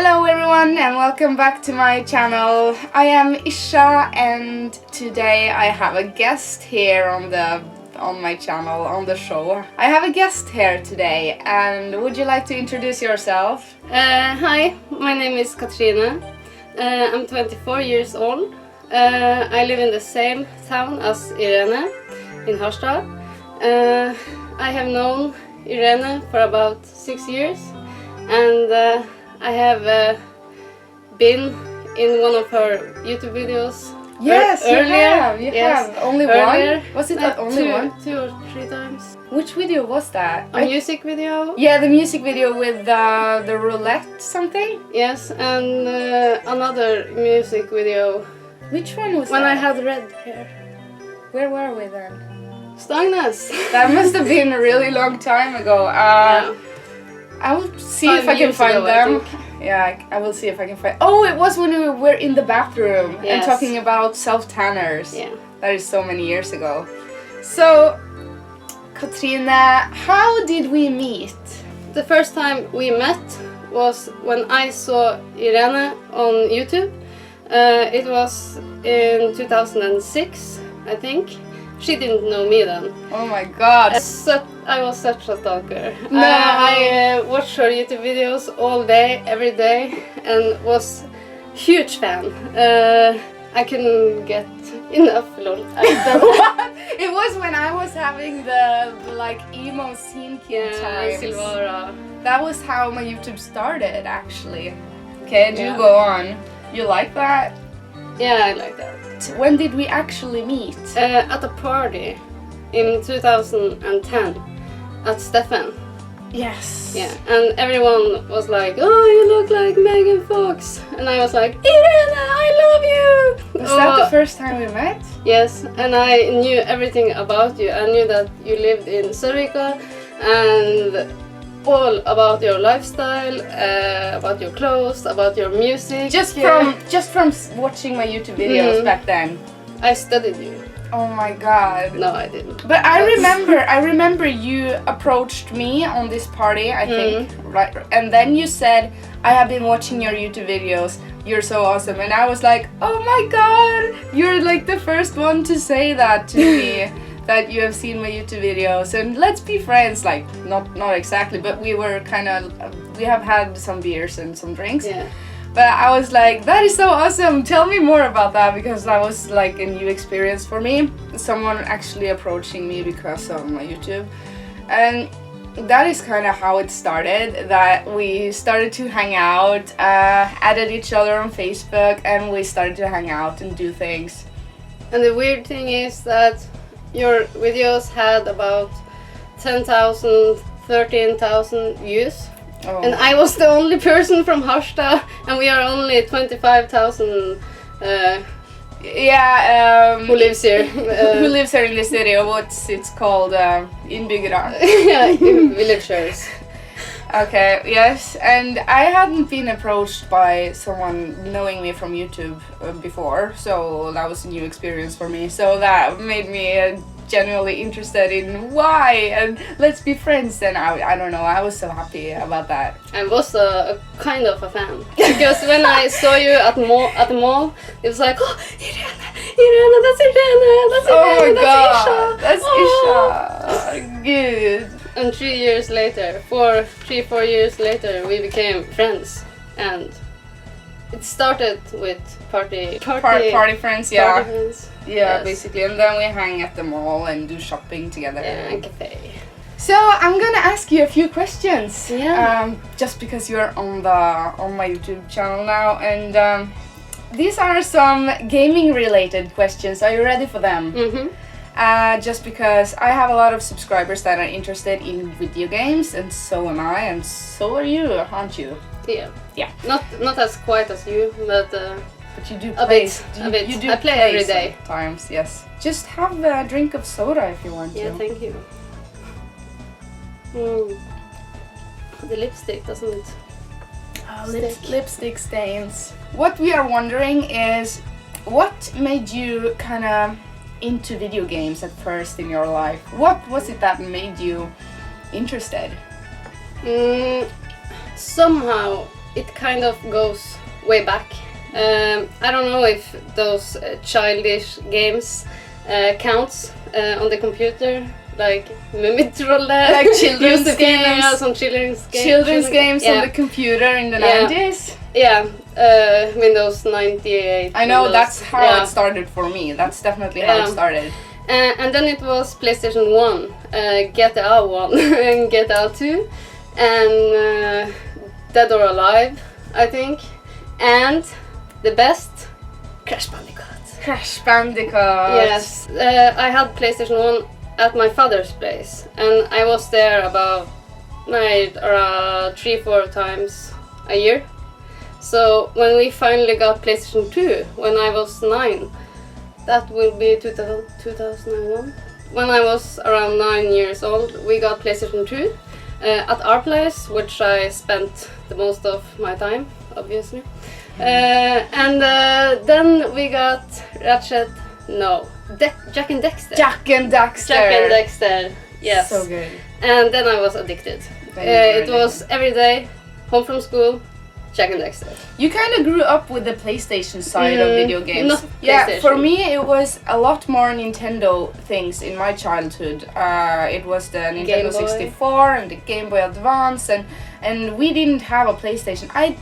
Hello everyone and welcome back to my channel. I am Ircha and today I have a guest here on my channel, on the show. I have a guest here today, and would you like to introduce yourself? Hi, my name is Katrina. I'm 24 years old. I live in the same town as Irene, in Harstad. I have known Irene for about 6 years, and I have been in one of her YouTube videos. Yes, earlier. You have. Only earlier, one? Was it only one? 2 or 3 times. Which video was that? A music video. Yeah, the music video with the roulette something? Yes, and another music video. Which one was when that? I had red hair. Where were we then? Stagnes. That must have been a really long time ago. Yeah. I will see 5 if I can years find ago, them. I Yeah, I will see if I can find. Oh, it was when we were in the bathroom and Yes. talking about self-tanners. Yeah. That is so many years ago. So, Katrina, how did we meet? The first time we met was when I saw Irene on YouTube. It was in 2006, I think. She didn't know me then. Oh my god. I was such a stalker. No. I watched her YouTube videos all day, every day, and was huge fan. I couldn't get enough. Lol. It was when I was having the like emo scene kid times. Silvara. That was how my YouTube started, actually. Okay, do Yeah. go on. You like that? Yeah, I like that. When did we actually meet? At a party in 2010 at Stefan. Yes. Yeah, and everyone was like, "Oh, you look like Megan Fox," and I was like, "Irene, I love you." Was that the first time we met? Yes, and I knew everything about you. I knew that you lived in Sørvika and all about your lifestyle, about your clothes, about your music. Just from watching my YouTube videos back then. I studied you. Oh my god. No, I didn't. But I remember you approached me on this party, I think, right? And then you said, "I have been watching your YouTube videos. You're so awesome." And I was like, "Oh my god, you're like the first one to say that to me." That you have seen my YouTube videos and let's be friends. Like not exactly, but we were kind of we have had some beers and some drinks. Yeah. But I was like, that is so awesome. Tell me more about that, because that was like a new experience for me. Someone actually approaching me because of my YouTube, and that is kind of how it started. That we started to hang out, added each other on Facebook, and we started to hang out and do things. And the weird thing is that your videos had about 10,000, 13,000 views. Oh. And I was the only person from Harstad, and we are only 25,000 who lives here. Who lives here in the city, or what's it's called, inbyggare. Yeah, villagers. Okay, yes, and I hadn't been approached by someone knowing me from YouTube before, so that was a new experience for me. So that made me genuinely interested in why, and let's be friends. And I don't know, I was so happy about that. I was a kind of a fan, because when I saw you at the mall, it was like, "Oh, Irene, that's Irene, that's Oh Irene, my that's god, Ircha. that's Ircha. Good. And 3 years later, 4 years later, we became friends, and it started with party friends, yeah. party friends. Yeah, Yes. basically, and then we hang at the mall and do shopping together. Yeah, and cafe. So I'm gonna ask you a few questions. Yeah. Just because you're on my YouTube channel now, and these are some gaming-related questions. Are you ready for them? Mm-hmm. Just because I have a lot of subscribers that are interested in video games, and so am I, and so are you, aren't you? Yeah. Yeah. Not as quite as you, but But you do a play. bit. A bit. You do I play every day. Sometimes, yes. Just have a drink of soda if you want Yeah, to. thank you. The lipstick doesn't. Lipstick stains. What we are wondering is, what made you kind of into video games at first in your life? What was it that made you interested? Somehow it kind of goes way back. I don't know if those childish games counts on the computer, like Moomies, Like children's games. Yeah, some children's games. Children's games on the computer in the 90s. Yeah, Windows 98. I know, Windows, that's how it started for me. That's definitely how it started. And then it was PlayStation 1, GTA 1 and GTA 2, and Dead or Alive, I think, and the best, Crash Bandicoot. Crash Bandicoot. Yes, I had PlayStation 1 at my father's place, and I was there about 3-4 times a year. So when we finally got PlayStation 2, when I was 9, that will be 2001. When I was around 9 years old, we got PlayStation 2 at our place, which I spent the most of my time, obviously. And then we got Jak and Daxter. Jak and Daxter. Jak and Daxter, yes. So good. And then I was addicted. It was every day, home from school, Jak and Daxter. You kind of grew up with the PlayStation side of video games. Not yeah, for me it was a lot more Nintendo things in my childhood. It was the Nintendo 64 and the Game Boy Advance, and we didn't have a PlayStation. I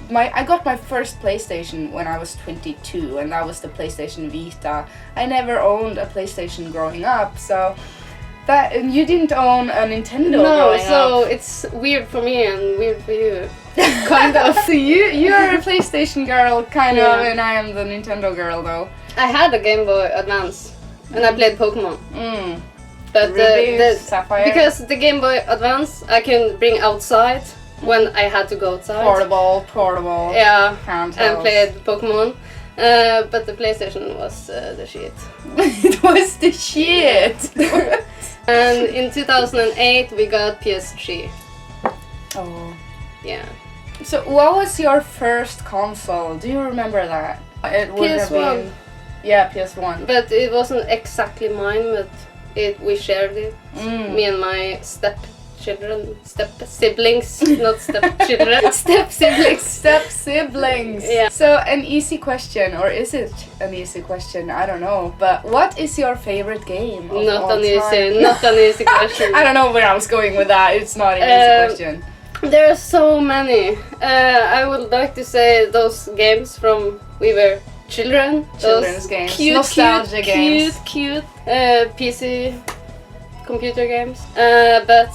got my first PlayStation when I was 22, and that was the PlayStation Vita. I never owned a PlayStation growing up, so and you didn't own a Nintendo growing up. So it's weird for me and weird for you. Kind of. So you're a PlayStation girl, kind of, and I am the Nintendo girl, though. I had a Game Boy Advance, and I played Pokemon. But Ruby, Shappire. because the Game Boy Advance I can bring outside when I had to go outside. Portable. Yeah, handheld. and played Pokemon. But the PlayStation was the shit. It was the shit. And in 2008 we got PS3. Oh. Yeah. So what was your first console? Do you remember that? It would have PS1. been... Yeah, PS1. But it wasn't exactly mine, but we shared it. Me and my siblings, not step-children. Step siblings. Yeah. So an easy question, or is it an easy question? I don't know. But what is your favorite game of Not all an time? easy question. I don't know where I was going with that. It's not an easy question. There are so many. I would like to say those games from we were children. Children's those games. Cute, Nostalgia games. Cute PC computer games. But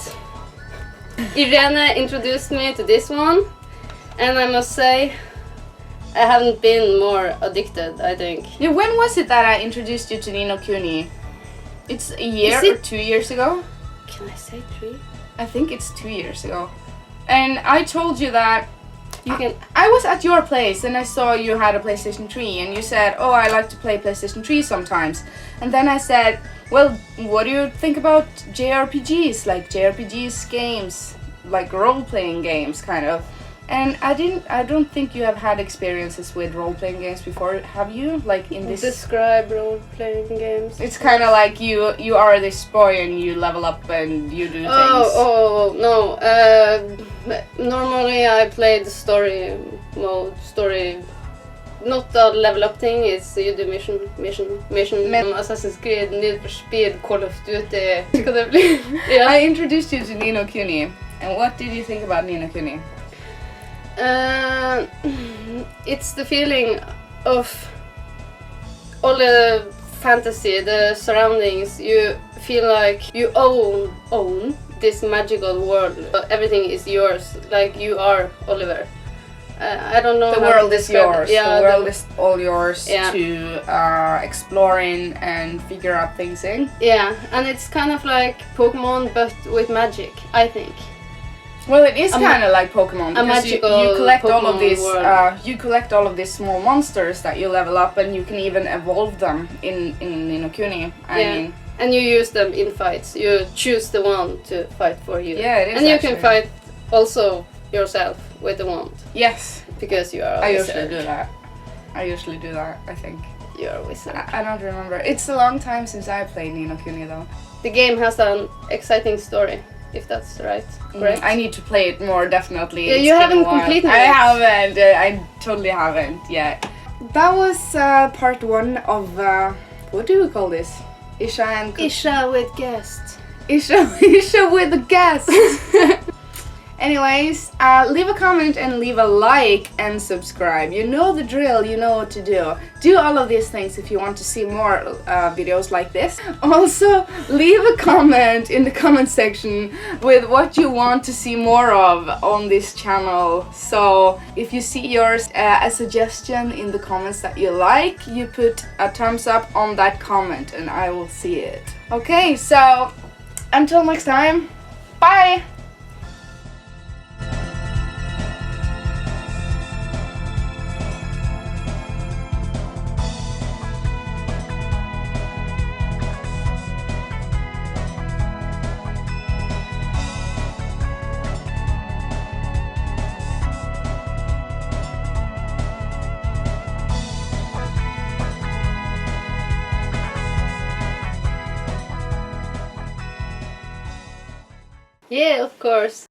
Irene introduced me to this one, and I must say I haven't been more addicted, I think. Yeah, when was it that I introduced you to No Kuni? It's a year or 2 years ago? Can I say 3? I think it's 2 years ago. And I told you that You can. I was at your place and I saw you had a PlayStation 3 and you said, oh, I like to play PlayStation 3 sometimes. And then I said, well, what do you think about JRPGs? Like JRPGs games, like role-playing games, kind of. And I don't think you have had experiences with role-playing games before, have you? Like in this... Describe role-playing games. It's kind of like you are this boy and you level up and you do things. Oh, no. Normally I play the story mode, not the level up thing, it's you do mission. Assassin's Creed, Need for Speed, Call of Duty. Yeah. I introduced you to No Kuni. And what did you think about No Kuni? It's the feeling of all the fantasy, the surroundings. You feel like you own this magical world. Everything is yours, like you are Oliver. I don't know. The world is yours. Yeah, the world is all yours Yeah. to explore in and figure out things in. Yeah, and it's kind of like Pokemon, but with magic, I think. Well, it is kind of like Pokemon because you collect Pokemon all of these. world. You collect all of these small monsters that you level up, and you can even evolve them in No Kuni. I mean, and you use them in fights. You choose the one to fight for you. Yeah, it is. And you actually. can fight also yourself with the wand. Yes, Because you are a I wizard. usually do that. I think. You are a wizard. I don't remember. It's a long time since I played No Kuni though. The game has an exciting story. if that's right. Correct. I need to play it more, definitely. Yeah, It's you been a haven't while. completed I it. haven't. I totally haven't yet. That was part 1 of what do we call this? Ircha and Ircha with guest. Ircha with a guest. Anyways, leave a comment and leave a like and subscribe. You know the drill, you know what to do. Do all of these things if you want to see more videos like this. Also, leave a comment in the comment section with what you want to see more of on this channel. So, if you see yours a suggestion in the comments that you like, you put a thumbs up on that comment and I will see it. Okay, so until next time, bye! Yeah, of course.